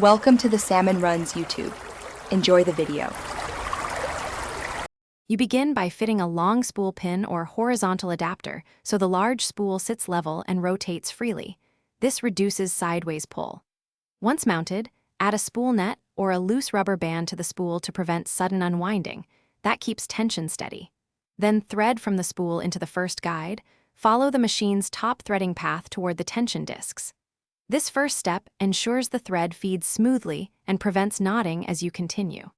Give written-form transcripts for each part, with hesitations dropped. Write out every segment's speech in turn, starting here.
Welcome to the Salmon Runs YouTube. Enjoy the video. You begin by fitting a long spool pin or horizontal adapter so the large spool sits level and rotates freely. This reduces sideways pull. Once mounted, add a spool net or a loose rubber band to the spool to prevent sudden unwinding. That keeps tension steady. Then thread from the spool into the first guide. Follow the machine's top threading path toward the tension discs. This first step ensures the thread feeds smoothly and prevents knotting as you continue.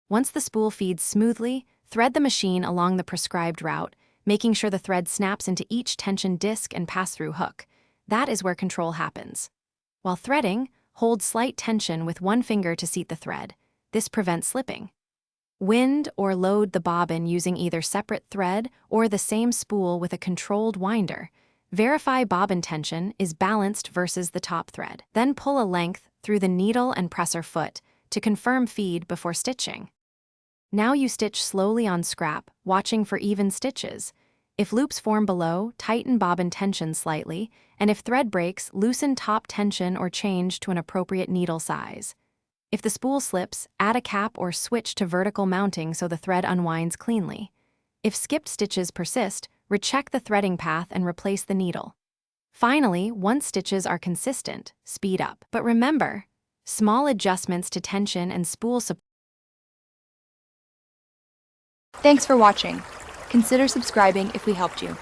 Once the spool feeds smoothly, thread the machine along the prescribed route, making sure the thread snaps into each tension disc and pass-through hook. That is where control happens. While threading, hold slight tension with one finger to seat the thread. This prevents slipping. Wind or load the bobbin using either separate thread or the same spool with a controlled winder. Verify bobbin tension is balanced versus the top thread. Then pull a length through the needle and presser foot to confirm feed before stitching. Now you stitch slowly on scrap, watching for even stitches. If loops form below, tighten bobbin tension slightly, and if thread breaks, loosen top tension or change to an appropriate needle size. If the spool slips, add a cap or switch to vertical mounting so the thread unwinds cleanly. If skipped stitches persist, recheck the threading path and replace the needle. Finally, once stitches are consistent, speed up. But remember, small adjustments to tension and spool support. Thanks for watching. Consider subscribing if we helped you.